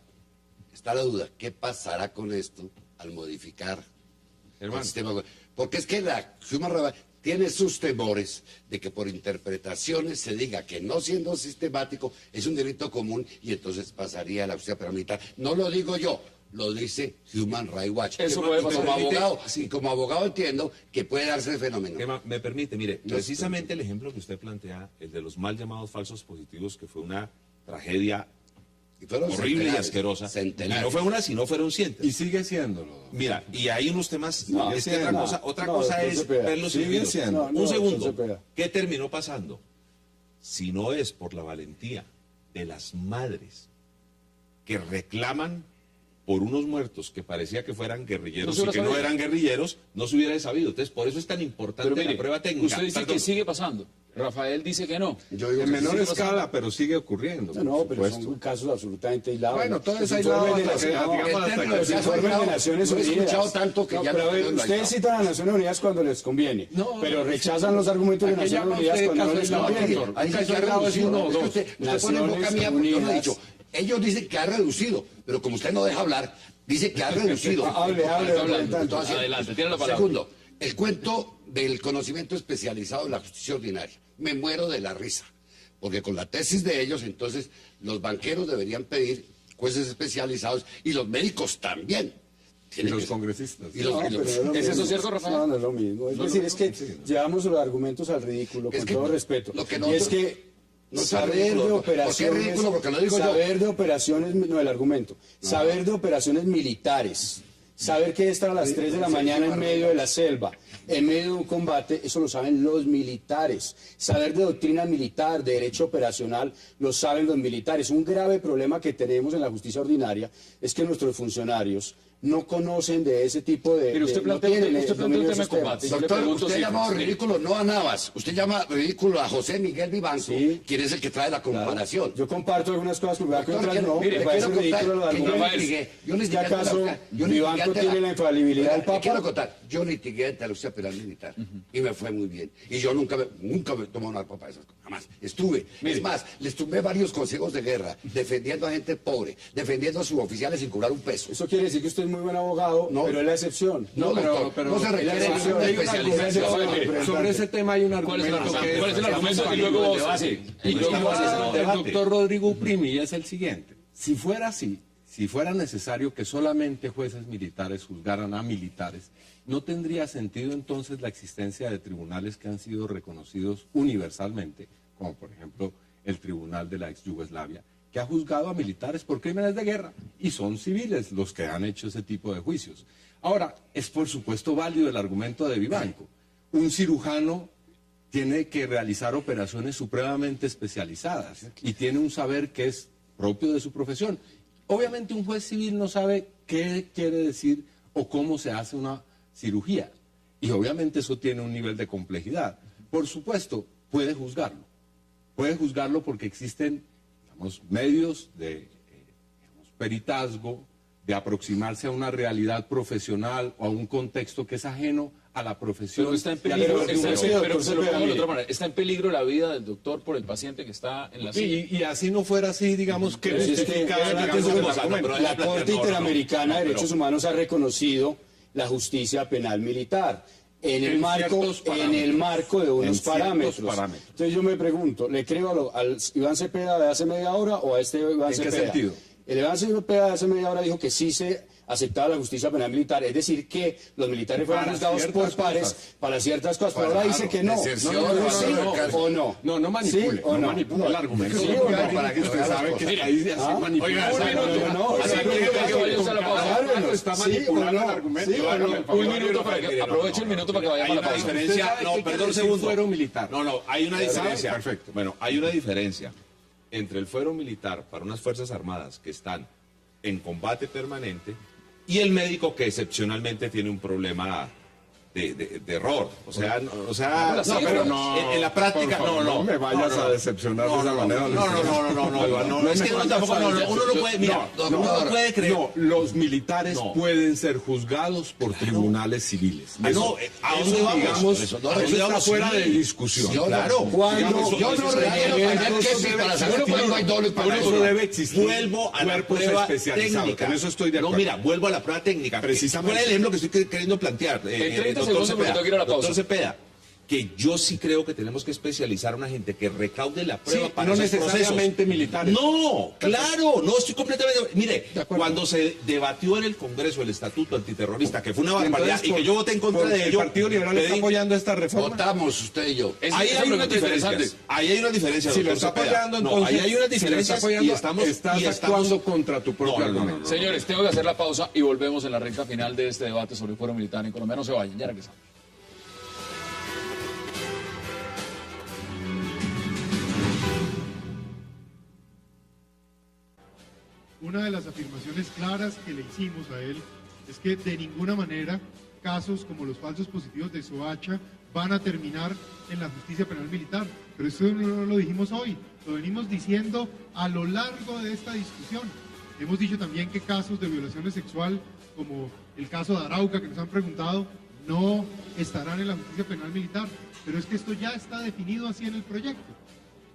está la duda, ¿qué pasará con esto al modificar el sistema? Porque es que la Human Rights tiene sus temores de que por interpretaciones se diga que no siendo sistemático es un delito común y entonces pasaría a la justicia paramilitar. No lo digo yo, lo dice Human Rights Watch. Eso puede pasar. Como abogado entiendo que puede darse el fenómeno. Me permite, mire, precisamente el ejemplo que usted plantea, el de los mal llamados falsos positivos, que fue una tragedia horrible y asquerosa. Y no fue una, sino fueron cientos. Y sigue siéndolo. Mira, y hay unos temas. Otra cosa es verlos seguidos. Un segundo. ¿Qué terminó pasando? Si no es por la valentía de las madres que reclaman por unos muertos que parecía que fueran guerrilleros y que no eran guerrilleros, no se hubiera sabido. Entonces, por eso es tan importante la prueba técnica. Usted dice que sigue pasando. Rafael dice que no. Yo digo en menor escala, pero sigue ocurriendo. No, pero son casos absolutamente aislados. Bueno, todo es aislado. Los informes de Naciones Unidas. He escuchado tanto que ya ustedes citan a Naciones Unidas cuando les conviene, pero rechazan los argumentos de Naciones Unidas cuando no les conviene. Usted pone en boca mía porque yo no he dicho. Ellos dicen que ha reducido, pero como usted no deja hablar, dice que ha reducido. Hable. Adelante, tiene la palabra. Segundo, el cuento del conocimiento especializado en la justicia ordinaria. Me muero de la risa, porque con la tesis de ellos, entonces, los banqueros deberían pedir jueces especializados y los médicos también. Y los congresistas. Y los- No, pero no es lo ¿Es eso mismo. cierto, Rafael? No, no es lo mismo. Es decir, es que llevamos los argumentos al ridículo, Es con que todo respeto. lo que Y nosotros- es que no es saber ridículo. de ¿Por qué es operaciones, ridículo? Porque lo digo yo. saber de operaciones, no el argumento, saber de operaciones militares, saber que estar a las 3 de la mañana en medio de la selva, en medio de un combate, eso lo saben los militares. Saber de doctrina militar, de derecho operacional, lo saben los militares. Un grave problema que tenemos en la justicia ordinaria es que nuestros funcionarios no conocen de ese tipo de... Pero usted no plantea tienen el dominio tema de de esos combate. temas. Yo le Doctor, pregunto usted ha cifras, llamado mire. ridículo no a Navas, usted llama ridículo a José Miguel Vivanco, Sí. quien es el que trae la comparación. Yo comparto algunas cosas que Vivanco Doctor, otras no, mire, me le parece quiero ridículo los contar que yo argumentos. litigué, yo ¿Es que litigué ante acaso yo litigué Vivanco ante tiene la infalibilidad del Le Papa? quiero contar, yo litigué ante la justicia penal militar y me fue muy bien. Y yo nunca me tomé una copa de esas cosas, jamás. Estuve, es más, les tumbé varios consejos de guerra, defendiendo a gente pobre, defendiendo a suboficiales sin cobrar un peso. Eso quiere decir que usted es muy buen abogado, No. pero es la excepción. No, doctor, no se requiere hay ninguna una especialización. Sobre ese tema hay un ¿Cuál es el argumento argumento? que ¿Cuál es el argumento? Y luego sí. Y luego el doctor Rodrigo Uprimi, y es el siguiente. Si fuera así, si fuera necesario que solamente jueces militares juzgaran a militares, no tendría sentido entonces la existencia de tribunales que han sido reconocidos universalmente, como por ejemplo el Tribunal de la ex Yugoslavia, que ha juzgado a militares por crímenes de guerra, y son civiles los que han hecho ese tipo de juicios. Ahora, es por supuesto válido el argumento de Vivanco. Un cirujano tiene que realizar operaciones supremamente especializadas y tiene un saber que es propio de su profesión. Obviamente un juez civil no sabe qué quiere decir o cómo se hace una cirugía. Y obviamente eso tiene un nivel de complejidad. Por supuesto, puede juzgarlo. Puede juzgarlo porque existen, digamos, medios de peritazgo, de aproximarse a una realidad profesional o a un contexto que es ajeno a la profesión. Pero está en Ya, peligro, pero se lo pongo de otra manera. Está en peligro la vida del doctor por el paciente que está en la silla. Y así no fuera así, digamos, que Pero si es que, justificara, digamos, el argumento. la Corte Interamericana de Derechos Humanos ha reconocido la justicia penal militar en el marco de unos parámetros. Entonces yo me pregunto, ¿le creo al Iván Cepeda de hace media hora o a este Iván Cepeda? ¿En qué sentido? El Iván Cepeda de hace media hora dijo que sí se aceptaba la justicia penal militar, es decir, que los militares fueron Para juzgados por ciertas pares cosas. para ciertas cosas, pero ahora dice que no. deserción, ¿O no? No manipule, ¿Sí o no no? manipule el argumento. ¿Sí o no? Para que usted sabe que está ahí así manipulando. Un minuto. no, Así no, que vayamos a la pausa. Está ¿Sí o manipulando no? el argumento. ¿Sí o no? Un minuto para que aproveche el minuto para que vayamos a la pausa. diferencia. ¿Usted sabe No, qué perdón quiere un decir segundo. fuero militar? No, hay una diferencia. Perfecto. Bueno, hay una diferencia entre el fuero militar para unas Fuerzas Armadas que están en combate permanente y el médico que excepcionalmente tiene un problema de error. O sea, en la práctica, no me vayas a decepcionar de esa manera. No, Iván, no, es que no, tampoco, no, uno no puede, mira, uno no puede creer. No, los militares No. pueden ser juzgados por tribunales civiles. ¿A dónde vamos? Digamos, Eso no eso está requerimos, fuera sí. de discusión. Yo Claro. Cuando yo no requiero tener que para saber que no hay doble para Eso eso. debe existir. Vuelvo a la Cuerpos prueba especializados. técnica. Con eso estoy de acuerdo. No, mira, vuelvo a la prueba técnica. Precisamente. ¿Cuál es el ejemplo que estoy queriendo plantear? En 30 doctor segundos, porque tengo que ir a la pausa. Doctor Cepeda, que yo sí creo que tenemos que especializar a una gente que recaude la prueba Sí, para no esos procesos. necesariamente militares. No, claro, no estoy completamente. Mire, De acuerdo. cuando se debatió en el Congreso el estatuto antiterrorista, que fue una barbaridad Entonces, y que yo voté en contra de el ello. Partido Liberal está pedí- apoyando esta reforma. Votamos usted y yo. Esa Ahí es la hay unas pregunta interesante. diferencias. Ahí hay una diferencia. Si lo doctor está Cepeda. apoyando, No, entonces, ahí hay unas si lo está diferencias apoyando, y estamos actuando contra tu propio argumento. Señores, tengo que hacer la pausa y volvemos en la recta final de este debate sobre el fuero militar en Colombia. No se vayan, ya regresamos. Una de las afirmaciones claras que le hicimos a él es que de ninguna manera casos como los falsos positivos de Soacha van a terminar en la justicia penal militar. Pero esto no lo dijimos hoy, lo venimos diciendo a lo largo de esta discusión. Hemos dicho también que casos de violación sexual, como el caso de Arauca que nos han preguntado, no estarán en la justicia penal militar. Pero es que esto ya está definido así en el proyecto.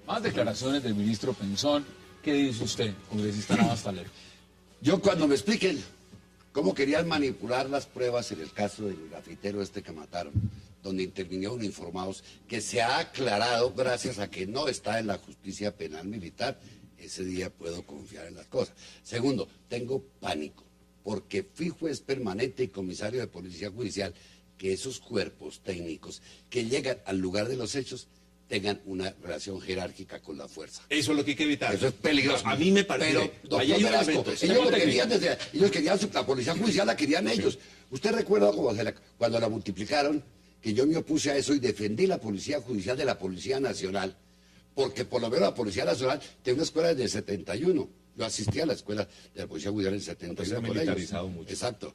Más declaraciones del ministro Pinzón. ¿Qué dice usted, congresista Navas Talero? Yo cuando me expliquen cómo querían manipular las pruebas en el caso del grafitero este que mataron, donde intervinieron informados, que se ha aclarado gracias a que no está en la justicia penal militar, ese día puedo confiar en las cosas. Segundo, tengo pánico porque fui juez permanente y comisario de policía judicial, que esos cuerpos técnicos que llegan al lugar de los hechos tengan una relación jerárquica con la fuerza. Eso es lo que hay que evitar. Eso es peligroso. A mí me parece. Pero, doctor ahí hay un Velasco, elemento. ellos querían la policía judicial, la querían ellos. ¿Usted recuerda cuando la multiplicaron, que yo me opuse a eso y defendí la policía judicial de la Policía Nacional? Porque por lo menos la Policía Nacional tiene una escuela desde el 71. Yo asistí a la escuela de la Policía Judicial en el 71 Se ha con militarizado ellos. mucho. Exacto.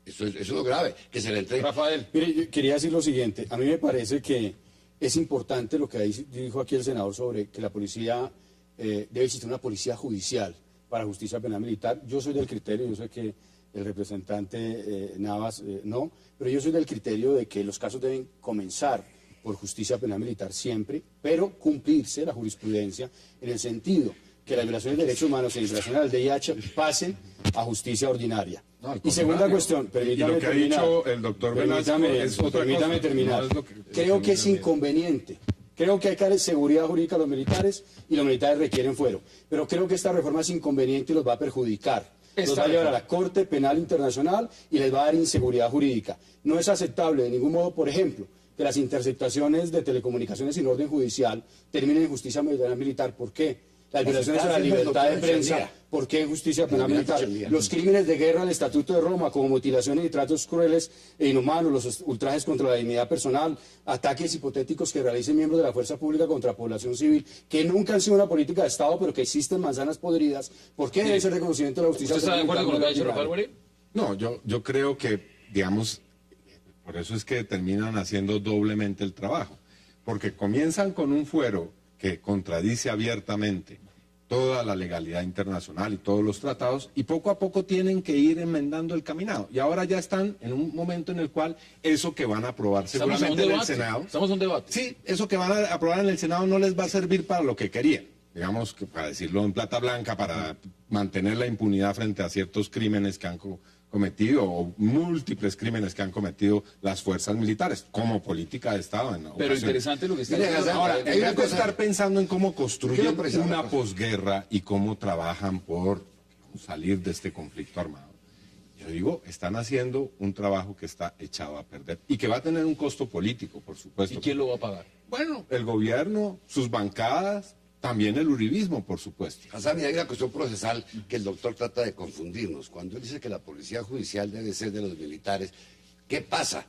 Eso es lo grave, que se le entregue. Rafael. Mire, yo quería decir lo siguiente. A mí me parece que es importante lo que dijo aquí el senador sobre que la policía, debe existir una policía judicial para justicia penal militar. Yo soy del criterio, yo sé que el representante Navas no, pero yo soy del criterio de que los casos deben comenzar por justicia penal militar siempre, pero cumplirse la jurisprudencia en el sentido que las violaciones de derechos humanos y las violaciones al VIH pasen a justicia ordinaria. No, al Y segunda contrario. cuestión, permítame Y lo que ha terminar. dicho el doctor Velasco es otra Permítame cosa, terminar. no es lo que- Creo que es inconveniente. Creo que hay que darle seguridad jurídica a los militares y los militares requieren fuero. Pero creo que esta reforma es inconveniente y los va a perjudicar. Los va a llevar a la Corte Penal Internacional y les va a dar inseguridad jurídica. No es aceptable de ningún modo, por ejemplo, que las interceptaciones de telecomunicaciones sin orden judicial terminen en justicia penal militar. ¿Por qué? Las violaciones a la libertad de prensa, ¿por qué justicia penal militar? Los crímenes de guerra del Estatuto de Roma, como mutilaciones y tratos crueles e inhumanos, los ultrajes contra la dignidad personal, ataques hipotéticos que realicen miembros de la fuerza pública contra población civil, que nunca han sido una política de Estado, pero que existen manzanas podridas. ¿Por qué debe ser reconocimiento de la justicia ¿Usted está de penal acuerdo con lo que ha militar? dicho Rafael Guarín? No, yo creo que, digamos, por eso es que terminan haciendo doblemente el trabajo, porque comienzan con un fuero que contradice abiertamente toda la legalidad internacional y todos los tratados, y poco a poco tienen que ir enmendando el caminado. Y ahora ya están en un momento en el cual eso que van a aprobar seguramente en el Senado... Estamos en un debate. Sí, eso que van a aprobar en el Senado no les va a servir para lo que querían. Digamos, que para decirlo en plata blanca, para mantener la impunidad frente a ciertos crímenes que han cometido, o múltiples crímenes que han cometido las fuerzas militares, como política de Estado. En Pero ocasiones. interesante lo que está Mire, diciendo. Hassan, Ahora, hay en una vez de cosa- estar pensando en cómo construyen Quiero precisar una una cosa. posguerra y cómo trabajan por salir de este conflicto armado, yo digo, están haciendo un trabajo que está echado a perder y que va a tener un costo político, por supuesto. ¿Y quién lo va a pagar? Bueno, el gobierno, sus bancadas, también el uribismo, por supuesto. Hassan, hay una cuestión procesal que el doctor trata de confundirnos. Cuando él dice que la policía judicial debe ser de los militares, ¿qué pasa?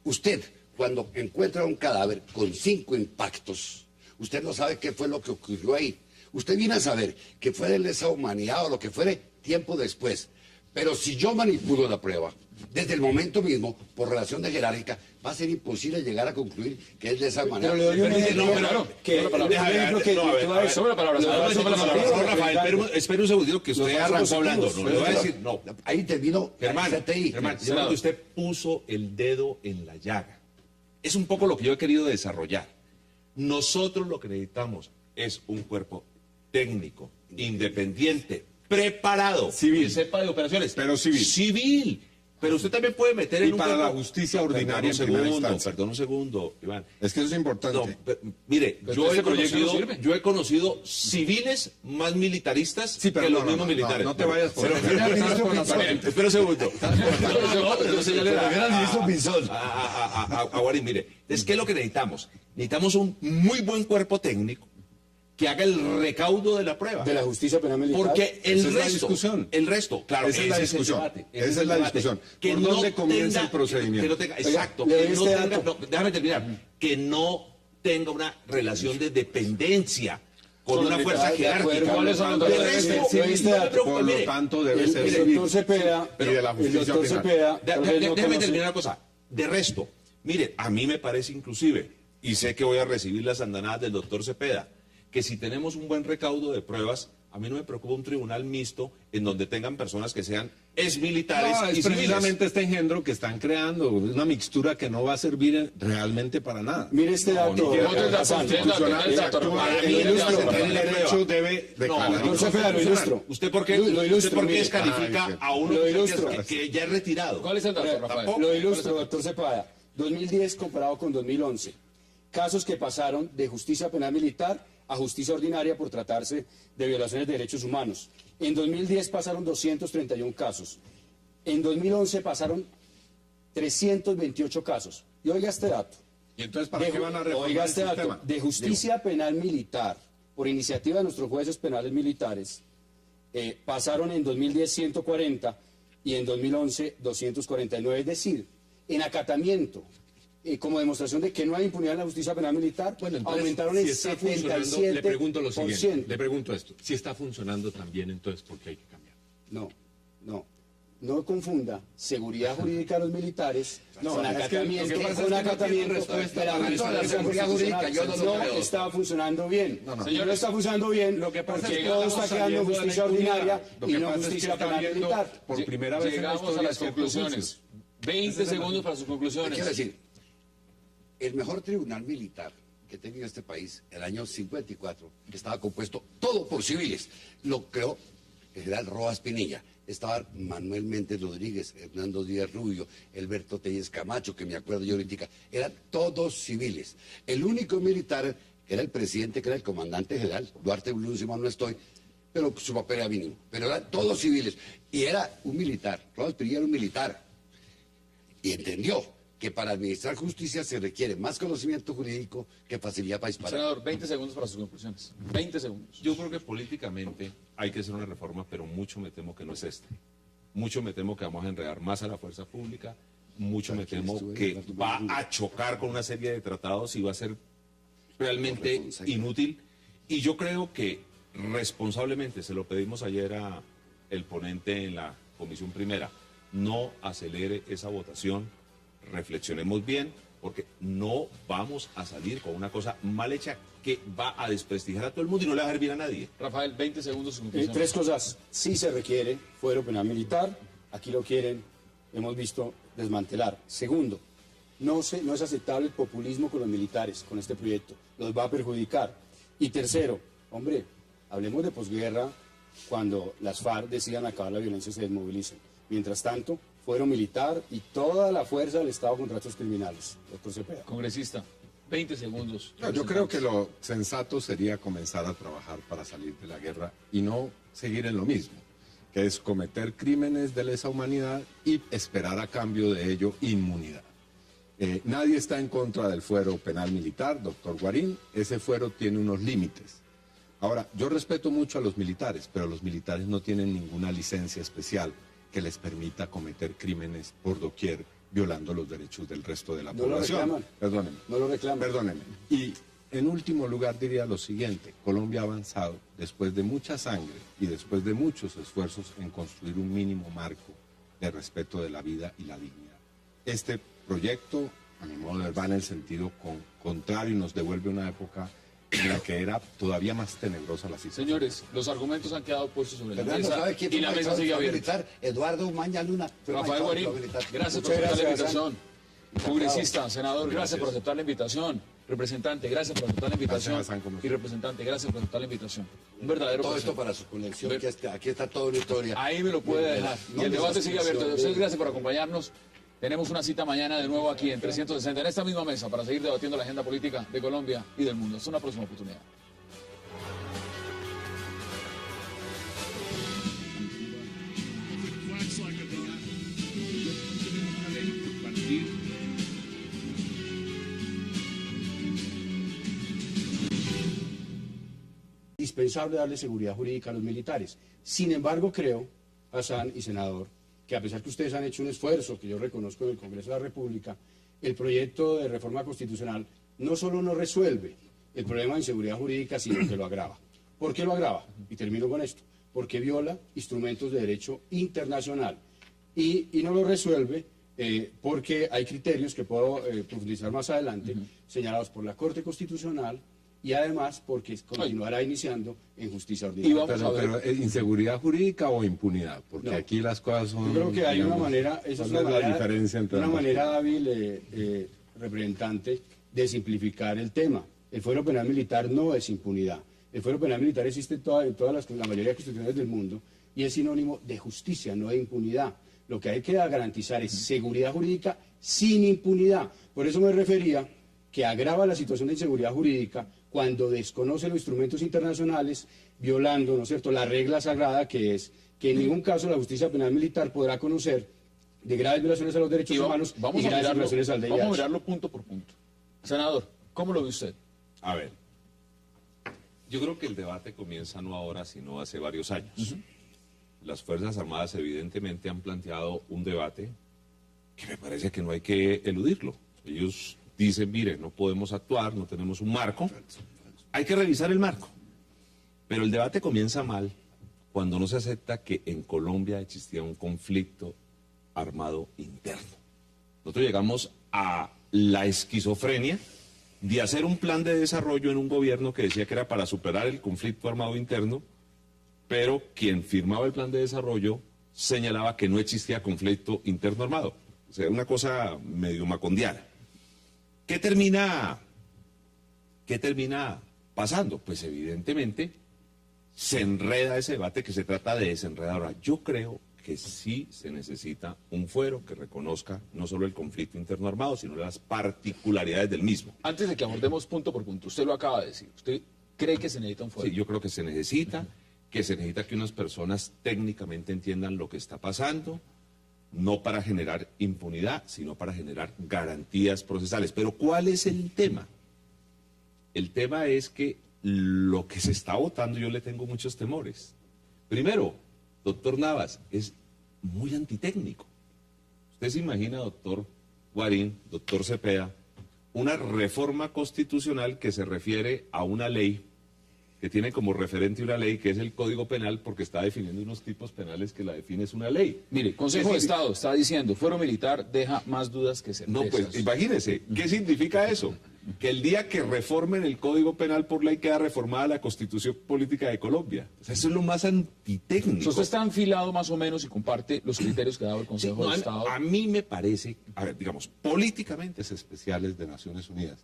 Usted, cuando encuentra un cadáver con 5 impactos, usted no sabe qué fue lo que ocurrió ahí. Usted viene a saber que fue de lesa humanidad o lo que fuere tiempo después. Pero si yo manipulo la prueba, desde el momento mismo, por relación de jerárquica, va a ser imposible llegar a concluir que es de esa manera. Pero le doy un ejemplo, que Solo palabra. un ejemplo que No, a ver, que va a- sobre la palabra, lo- sobre la palabra. No, Rafael, espera un segundito que usted Los arrancó falsos hablando. No, positivos. le voy a decir, no. Ahí terminó Germán, la CTI. Germán, yo Senador. creo que usted puso el dedo en la llaga. Es un poco lo que yo he querido desarrollar. Nosotros lo que necesitamos es un cuerpo técnico, independiente, preparado, Civil. que sepa de operaciones. Pero civil. Civil. Pero usted también puede meter Y en un para cuerpo... la justicia No, ordinaria en primera instancia. Perdón un segundo, Iván. Es que eso es importante. No, mire, Pero yo este he, proyecto no conocido, sirve. yo he conocido civiles más militaristas Sí, pero que los no, mismos no, militares. no te vayas por Pero- ahí. Espera un segundo. No, señale Era el ministro Pinzón. a Guarín, mire, es que es lo que necesitamos. Necesitamos un muy buen cuerpo técnico que haga el recaudo de la prueba. de la justicia penal militar. Porque Esa es la resto, discusión. el resto, claro, Esa es la ese discusión. debate, Esa es el la debate. discusión. Que ¿Por no dónde comienza el procedimiento? Que no tenga, Oiga, exacto, le doy que no este tenga, dato. no, déjame terminar, que no tenga una relación de dependencia con una fuerza de acuerdo. jerárquica. ¿Cuáles son los De datos? resto, Le doy este no me dato. preocupa, Por lo mire, tanto, debe ser El civil. doctor Cepeda, Y de la el justicia doctor penal. Cepeda, tal vez no Déjame conoce- terminar una cosa. De resto, mire, a mí me parece inclusive, y sé que voy a recibir las andanadas del doctor Cepeda, que si tenemos un buen recaudo de pruebas, a mí no me preocupa un tribunal mixto en donde tengan personas que sean exmilitares No, y es civiles. precisamente este engendro que están creando, una mixtura que no va a servir realmente para nada. Mire este dato. Ni Otro dato, Hassan. usted Constitucional, el dato, actúa para en mí, el el ilustro, dato, el derecho debe declarar. Doctor Cepeda, lo ilustro. ¿Usted por qué, Lo ilustro, usted por qué mire. descalifica Ay, a uno Lo que, ilustro. que ya es retirado? ¿Cuál es el dato, Rafael? Tampoco. Lo ilustro, doctor Cepeda. 2010 comparado con 2011. Casos que pasaron de justicia penal militar a justicia ordinaria por tratarse de violaciones de derechos humanos. En 2010 pasaron 231 casos. En 2011 pasaron 328 casos. Y oiga este dato. ¿Y entonces para qué van a reformar Oiga el este dato. sistema? De justicia penal militar, por iniciativa de nuestros jueces penales militares, pasaron en 2010 140 y en 2011 249. Es decir, en acatamiento, como demostración de que no hay impunidad en la justicia penal militar, Bueno, entonces, aumentaron si en está funcionando, 77%. le pregunto lo siguiente, le pregunto esto, si está funcionando también, entonces, ¿por qué hay que cambiar? No confunda seguridad jurídica de los militares con acatamiento. lo que pasa Con es que no acatamiento. tiene respuesta de la para justicia toda la seguridad jurídica, yo no lo creo. estaba funcionando bien. Señor, No está funcionando bien Lo que pasa porque es que todo estamos está quedando en saliendo de la justicia impunidad. ordinaria Lo y que no pasa es que justicia está penal viendo militar. por primera vez en la Llegamos a historia las ciertos conclusiones. juicios. 20 segundos para sus conclusiones. Quiero decir, el mejor tribunal militar que tenía este país, el año 54, que estaba compuesto todo por civiles, lo creó el general Rojas Pinilla. Estaban Manuel Méndez Rodríguez, Hernando Díaz Rubio, Alberto Tellez Camacho, que me acuerdo yo ahorita, eran todos civiles. El único militar era el presidente, que era el comandante general, Duarte Blum, si mal no estoy, pero su papel era mínimo. Pero eran todos civiles. Y era un militar, Rojas Pinilla era un militar. Y entendió que para administrar justicia se requiere más conocimiento jurídico que facilidad para disparar. Senador, 20 segundos para sus conclusiones. 20 segundos. Yo creo que políticamente hay que hacer una reforma, pero mucho me temo que no es este. Mucho me temo que vamos a enredar más a la fuerza pública, mucho me temo que va a chocar con una serie de tratados y va a ser realmente inútil. Y yo creo que responsablemente, se lo pedimos ayer a el ponente en la comisión primera, no acelere esa votación, reflexionemos bien, porque no vamos a salir con una cosa mal hecha que va a desprestigiar a todo el mundo y no le va a servir a nadie. Rafael, 20 segundos sus conclusiones. Tres cosas. Sí se requiere fuero penal militar. Aquí lo quieren, hemos visto, desmantelar. Segundo, no es aceptable el populismo con los militares, con este proyecto. Los va a perjudicar. Y tercero, hombre, hablemos de posguerra cuando las FARC decidan acabar la violencia y se desmovilicen. Mientras tanto, fuero militar y toda la fuerza del Estado contra estos criminales. Doctor Cepeda. Congresista, 20 segundos. No, yo creo que lo sensato sería comenzar a trabajar para salir de la guerra y no seguir en lo mismo, que es cometer crímenes de lesa humanidad y esperar a cambio de ello inmunidad. Nadie está en contra del fuero penal militar, doctor Guarín, ese fuero tiene unos límites. Ahora, yo respeto mucho a los militares, pero los militares no tienen ninguna licencia especial que les permita cometer crímenes por doquier, violando los derechos del resto de la población. Perdónenme. No lo reclaman. Perdónenme. Y en último lugar diría lo siguiente, Colombia ha avanzado después de mucha sangre y después de muchos esfuerzos en construir un mínimo marco de respeto de la vida y la dignidad. Este proyecto, a mi modo de ver, va en el sentido contrario y nos devuelve una época en la que era todavía más tenebrosa la situación. Señores, los argumentos han quedado puestos sobre la Fernando, mesa ¿sabe quién y fue la mesa magistrado sigue abierta. militar? Eduardo Umaña Luna. fue Rafael magistrado Guarín, militar. gracias por Muchas aceptar la gracias, invitación. Congresista, senador, gracias por aceptar la invitación. Representante, gracias por aceptar la invitación. Gracias, Hassan, Y representante, gracias por aceptar la invitación. Un verdadero Todo placer. esto para su colección, que aquí está toda una historia. Ahí me lo puede dejar. Y el debate sigue abierto. A ustedes gracias por acompañarnos. Tenemos una cita mañana de nuevo aquí en 360, en esta misma mesa, para seguir debatiendo la agenda política de Colombia y del mundo. Hasta una próxima oportunidad. Indispensable darle seguridad jurídica a los militares. Sin embargo, creo, Hassan y senador, que a pesar que ustedes han hecho un esfuerzo, que yo reconozco en el Congreso de la República, el proyecto de reforma constitucional no solo no resuelve el problema de inseguridad jurídica, sino que lo agrava. ¿Por qué lo agrava? Y termino con esto. Porque viola instrumentos de derecho internacional. Y no lo resuelve porque hay criterios que puedo profundizar más adelante, señalados por la Corte Constitucional, y además porque continuará iniciando en justicia ordinaria. Pero ¿inseguridad jurídica o impunidad? Porque No. aquí las cosas son... Yo creo que hay una manera, esa es una manera, diferencia entre una ambas manera hábil, representante, de simplificar el tema. El fuero penal militar no es impunidad. El fuero penal militar existe en la mayoría de constituciones del mundo y es sinónimo de justicia, no de impunidad. Lo que hay que garantizar es seguridad jurídica sin impunidad. Por eso me refería que agrava la situación de inseguridad jurídica cuando desconoce los instrumentos internacionales, violando, ¿no es cierto?, la regla sagrada que es que en ningún caso la justicia penal militar podrá conocer de graves violaciones a los derechos humanos y graves violaciones al VIH. Vamos a mirarlo punto por punto. Senador, ¿cómo lo ve usted? A ver, yo creo que el debate comienza no ahora, sino hace varios años. Las Fuerzas Armadas evidentemente han planteado un debate que me parece que no hay que eludirlo. Ellos dicen, mire, no podemos actuar, no tenemos un marco, hay que revisar el marco. Pero el debate comienza mal cuando no se acepta que en Colombia existía un conflicto armado interno. Nosotros llegamos a la esquizofrenia de hacer un plan de desarrollo en un gobierno que decía que era para superar el conflicto armado interno, pero quien firmaba el plan de desarrollo señalaba que no existía conflicto interno armado. O sea, una cosa medio macondiana. ¿Qué termina pasando? Pues evidentemente se enreda ese debate que se trata de desenredar. Ahora, yo creo que sí se necesita un fuero que reconozca no solo el conflicto interno armado, sino las particularidades del mismo. Antes de que abordemos punto por punto, usted lo acaba de decir, ¿usted cree que se necesita un fuero? Sí, yo creo que se necesita, que unas personas técnicamente entiendan lo que está pasando, no para generar impunidad, sino para generar garantías procesales. Pero ¿cuál es el tema? El tema es que lo que se está votando yo le tengo muchos temores. Primero, doctor Navas, es muy antitécnico. Usted se imagina, doctor Guarín, doctor Cepeda, una reforma constitucional que se refiere a una ley que tiene como referente una ley que es el Código Penal porque está definiendo unos tipos penales que la define es una ley. Mire, Consejo de Estado está diciendo, fuero militar deja más dudas que certezas. No, pues imagínese, ¿qué significa eso? Que el día que reformen el Código Penal por ley queda reformada la Constitución Política de Colombia. O sea, eso es lo más antitécnico. Usted está enfilado más o menos y comparte los criterios que ha dado el Consejo de Estado. A mí me parece, a ver, digamos, políticamente especiales de Naciones Unidas.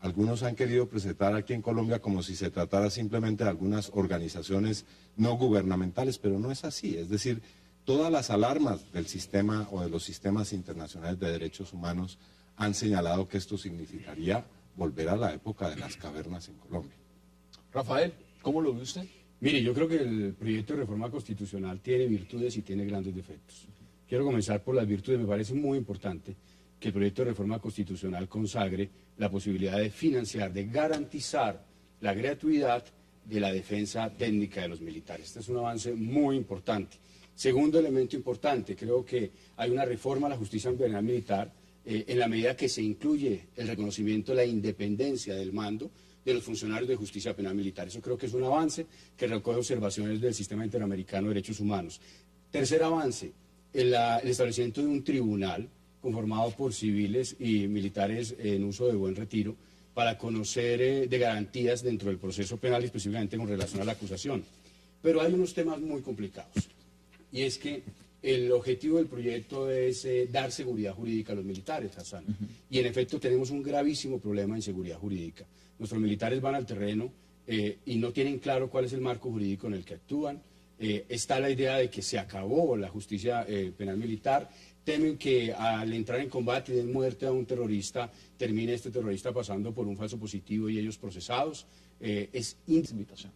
Algunos han querido presentar aquí en Colombia como si se tratara simplemente de algunas organizaciones no gubernamentales, pero no es así. Es decir, todas las alarmas del sistema o de los sistemas internacionales de derechos humanos han señalado que esto significaría volver a la época de las cavernas en Colombia. Rafael, ¿cómo lo ve usted? Mire, yo creo que el proyecto de reforma constitucional tiene virtudes y tiene grandes defectos. Quiero comenzar por las virtudes. Me parece muy importante que el proyecto de reforma constitucional consagre la posibilidad de financiar, de garantizar la gratuidad de la defensa técnica de los militares. Este es un avance muy importante. Segundo elemento importante, creo que hay una reforma a la justicia penal militar en la medida que se incluye el reconocimiento de la independencia del mando de los funcionarios de justicia penal militar. Eso creo que es un avance que recoge observaciones del Sistema Interamericano de Derechos Humanos. Tercer avance, el establecimiento de un tribunal conformado por civiles y militares en uso de buen retiro para conocer de garantías dentro del proceso penal y específicamente con relación a la acusación. Pero hay unos temas muy complicados y es que el objetivo del proyecto es dar seguridad jurídica a los militares, Hassan. Y en efecto tenemos un gravísimo problema en seguridad jurídica. Nuestros militares van al terreno y no tienen claro cuál es el marco jurídico en el que actúan. Está la idea de que se acabó la justicia penal militar. Temen que al entrar en combate y den muerte a un terrorista, termine este terrorista pasando por un falso positivo y ellos procesados. Es invitación.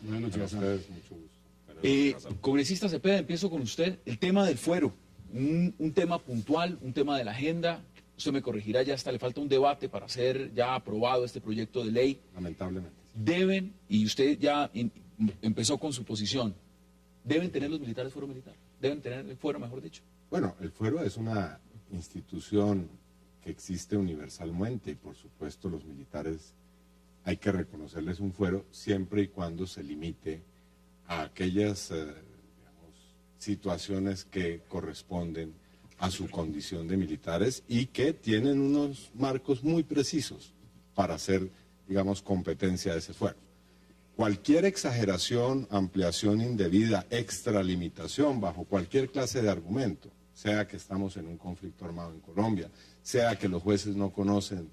Buenas noches, mucho gusto. Congresista Cepeda, empiezo con usted. El tema del fuero, un tema puntual, un tema de la agenda. Usted me corregirá, ya hasta le falta un debate para ser ya aprobado este proyecto de ley. Lamentablemente. Deben, y usted ya empezó con su posición, ¿deben tener los militares fuero militar? ¿Deben tener el fuero, mejor dicho? Bueno, el fuero es una institución que existe universalmente y por supuesto los militares hay que reconocerles un fuero siempre y cuando se limite a aquellas situaciones que corresponden a su condición de militares y que tienen unos marcos muy precisos para hacer, digamos, competencia de ese fuero. Cualquier exageración, ampliación indebida, extralimitación bajo cualquier clase de argumento, sea que estamos en un conflicto armado en Colombia, sea que los jueces no conocen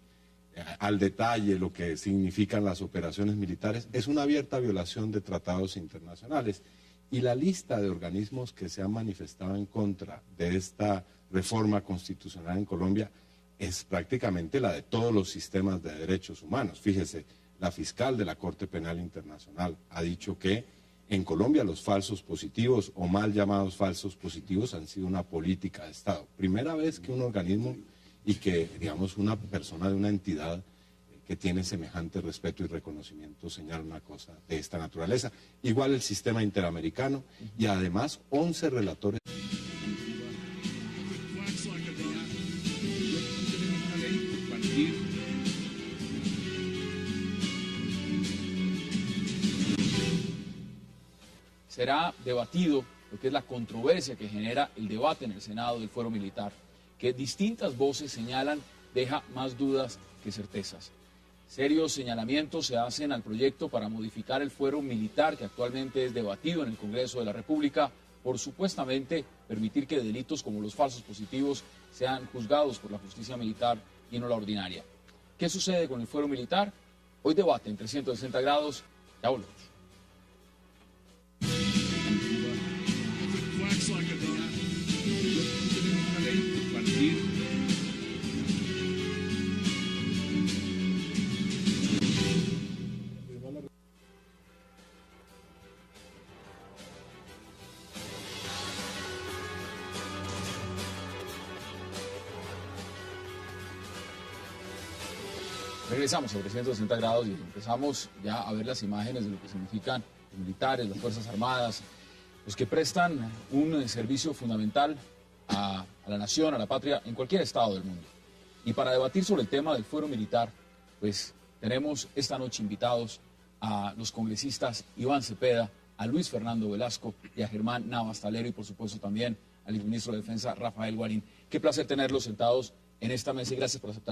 al detalle lo que significan las operaciones militares, es una abierta violación de tratados internacionales. Y la lista de organismos que se han manifestado en contra de esta reforma constitucional en Colombia es prácticamente la de todos los sistemas de derechos humanos. Fíjese, la fiscal de la Corte Penal Internacional ha dicho que En Colombia los falsos positivos o mal llamados falsos positivos han sido una política de Estado. Primera vez que un organismo y que, digamos, una persona de una entidad que tiene semejante respeto y reconocimiento señala una cosa de esta naturaleza. Igual el sistema interamericano y además 11 relatores. Será debatido lo que es la controversia que genera el debate en el Senado del fuero militar, que distintas voces señalan deja más dudas que certezas. Serios señalamientos se hacen al proyecto para modificar el fuero militar que actualmente es debatido en el Congreso de la República por supuestamente permitir que delitos como los falsos positivos sean juzgados por la justicia militar y no la ordinaria. ¿Qué sucede con el fuero militar? Hoy debate en 360 grados. Ya volvemos. Regresamos a 360 grados y empezamos ya a ver las imágenes de lo que significan los militares, las Fuerzas Armadas, los que prestan un servicio fundamental a la nación, a la patria, en cualquier estado del mundo. Y para debatir sobre el tema del fuero militar, pues tenemos esta noche invitados a los congresistas Iván Cepeda, a Luis Fernando Velasco y a Germán Navas Talero y por supuesto también al ministro de Defensa Rafael Guarín. Qué placer tenerlos sentados en esta mesa y gracias por aceptar